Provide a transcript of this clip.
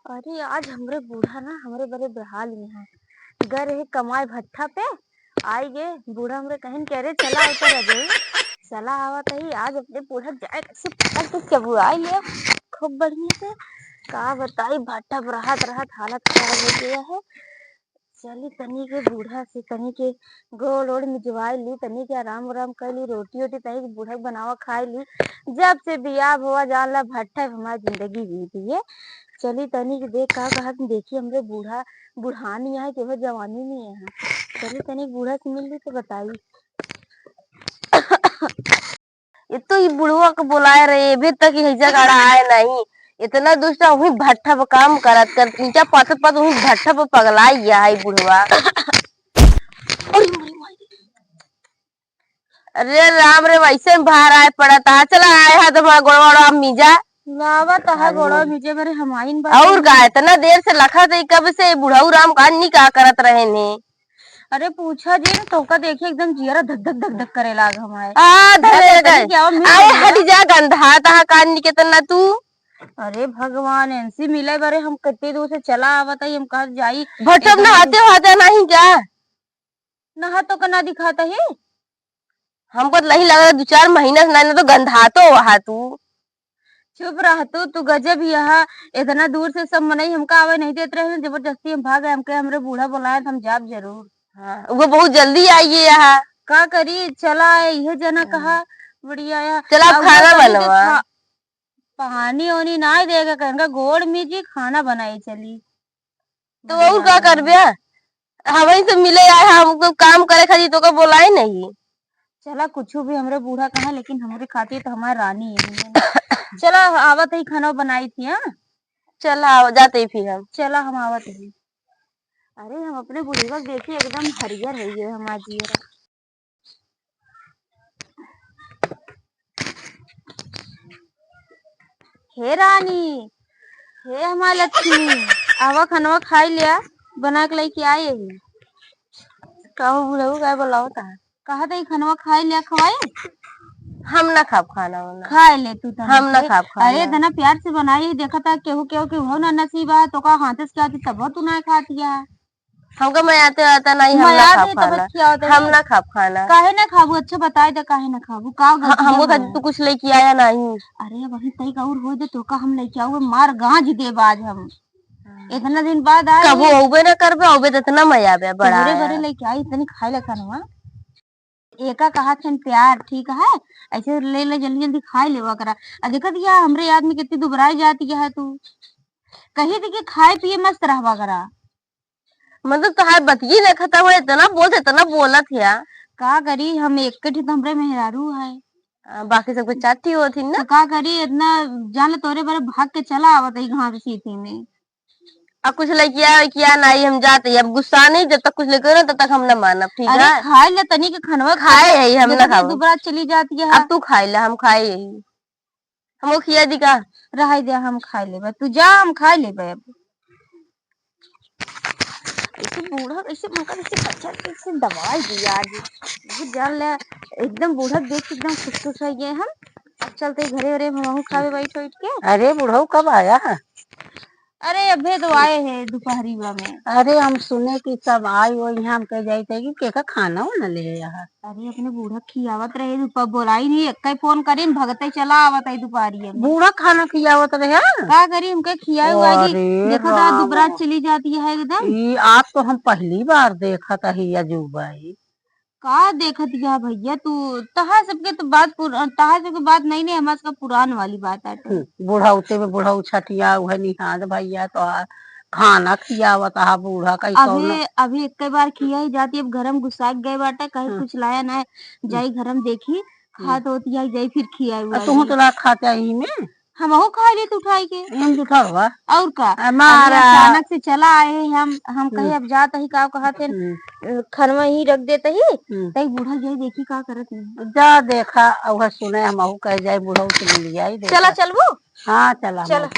अरे आज हमरे बूढ़ा ना हमरे बड़े बेहाल में है। गए रहे कमाए भट्ठा पे। आई गे बूढ़ा हमरे कहीं कह रहे चला उतर अजय। चला आवत ही आज अपने बूढ़ा जाए कैसे पकड़ के चबुआई ले खूब बढ़िया से। का बताई भट्ठा पर रहत रहत हालत खराब हो गया है। चली तनी के बूढ़ा से तनी के गोड़ ओड़ मिजवाई ली, तनी के आराम उराम कर ली, रोटी ओटी तनी के बूढ़ा के बनावा खाई ली। जब से बियाह हुआ जान ला भट्ठा पे हमारी जिंदगी बीती है। चली तनी के देख का कहा देखी हमरे बूढ़ा बुढ़ानी है कि वह जवानी नहीं है। चली तनी बूढ़ा से मिल ली तो बताई। ये तो ये बुढ़वा को बुलाए रहे अभी तक हिजा गाड़ा आए नहीं। इतना दुष्ट वही भट्ठा पर काम करत कर नीचा पाथत पाथ वही भट्ठा पर पगलाई गया है बुढ़वा। अरे राम रे वैसे में बाहर आए पड़ा था चला आए है तो गोड़वा मीजा लावा तहा गोड़ा मीजे मेरे हमाइन बात और का इतना देर से लखा थे कब से बुढ़ऊ राम का नहीं का करत रहे ने। अरे पूछा जी ना तोका देखिए एकदम जियरा धक धक धक धक करे लाग हमारे। धरे गए हट जा गंधा तहा कान कितना तू। अरे भगवान ऐसी मिले बारे हम कितने दूर से चला आवत है हम कहा जाई भट्टम नहाते होते नहीं क्या नहा तो कना दिखाता है हमको नहीं लग रहा 2-4 महीना से नहीं तो गंधा तो वहा तू चुप रह तू गजब यहाँ इतना दूर से सब मनई हमका आवे नहीं देते रहे जबरदस्ती हम भाग हमके हमरे बूढ़ा बुलाए हम जाब जरूर। हाँ वो बहुत जल्दी आई है यहाँ का करी चला यह जना कहा बढ़िया चला खाना बनवा पानी ओनी ना देगा कहना गोड़ मीजी खाना बनाई चली तो और क्या करबे हवही से मिले आए हमको काम करे खातिर तो का बोलाए नहीं। चला कुछ भी हमरे बूढ़ा कहा लेकिन हमरे खातिर तो हमारी रानी है। चला आवत ही खाना बनाई थी। हाँ चला जाते फिर हम चला हम आवत ही। अरे हम अपने बुढ़ीवा देखिए एकदम हरियर है ये हमारी जियरा। हे रानी हे हमारी लक्ष्मी आवा खानवा खाई लिया बना के लेके आए ही। कहो बुढ़ऊ क्या बोलाओ था कहा था खानवा खाई लिया खवाए हम ना खाब खाना वाना खाए ले तू हम ना खाब खाना। अरे इतना प्यार से बनाई देखा था केहू केहू के हो ना नसीब है तो का हाथ से क्या तब तू ना खाती है। हमको मैं आते आता नहीं हम ना खाब खाना हम ना खाब खाना काहे ना खाबू अच्छा बताए दे काहे ना खाबू का हमको तू कुछ लेके आया नहीं। अरे वही तई का और हो दे तो का हम लेके आऊ मार गांज दे आज हम इतना दिन बाद आए कबो ओबे ना करबे ओबे तो इतना मजा आवे बड़ा बड़े बड़े लेके आई इतनी खाए ले खानवा एका कहा छन प्यार ठीक है ऐसे ले ले जल्दी जल्दी खाए लेवा करा देखा दिया हमरे याद में कितनी दुबराई जाती है तू कही थी कि खाए पिए मस्त रहवा करा मतलब तो बतिये नहीं खत्म हो इतना बोलत है का करी हम एक तो हमरे मेहरारू है बाकी सब कुछ चाहती होती ना तो का करी इतना जान तोरे बारे भाग के चला आवत है घास सीथी में अब कुछ किया नहीं हम जाते अब गुस्सा नहीं जब तक कुछ लेकर ना तब तक हम ना मानब ठीक है। खाए ले तनी के खानवा खाए यही हम ना खाओ दुबरा चली जाती है। अब तू खाए ले हम खाए यही हमको खिया दी का रह दे हम खाए ले तू जा हम खाए ले अब ऐसे बूढ़ा कैसे मका कैसे बच्चा कैसे दवाई दिया आज जान ले एकदम बूढ़ा देख के एकदम खुश हो गए हम। अब चलते घरे घरे हम खावे बैठ के। अरे बूढ़ा कब आया है अरे अबे तो आए हैं दोपहरी में। अरे हम सुने कि सब आए हो यहाँ हम कह जाते कि केका खाना वाना ले यहाँ। अरे अपने बूढ़ा खियावत रहे दोपहर बोलाई नहीं एक फोन करी भगते चला आवत है दोपहरी बूढ़ा खाना खियावत रहे का करी हमके खियाई हुआ देखा था दुबरा चली जाती है एकदम। आप तो हम पहली बार देखा था ही अजूबाई का देखत गया भैया तू तहा सबके तो बात तहा सबके बात नहीं नहीं हमारे सबका पुरान वाली बात है तो बुढ़ाउते में बुढ़ाऊ छठिया वह निहाद भैया तो खाना खियावत है बूढ़ा का अभी एक बार खिया ही जाती अब घर में गुस्सा गए बाटे कहीं कुछ लाया ना जाई घर में देखी खात होती है जाई फिर खिया हुआ तुम तो खाते ही में हम खा लिए उठाई के हम उठा और का अचानक से चला आए हम कहे अब जाते ही का कहते खरवा ही रख देते ही तई बूढ़ा जाई देखी का करत नहीं जा देखा अब सुने हम कह जाए बूढ़ा से मिल जाए चला चलबो हाँ चला चल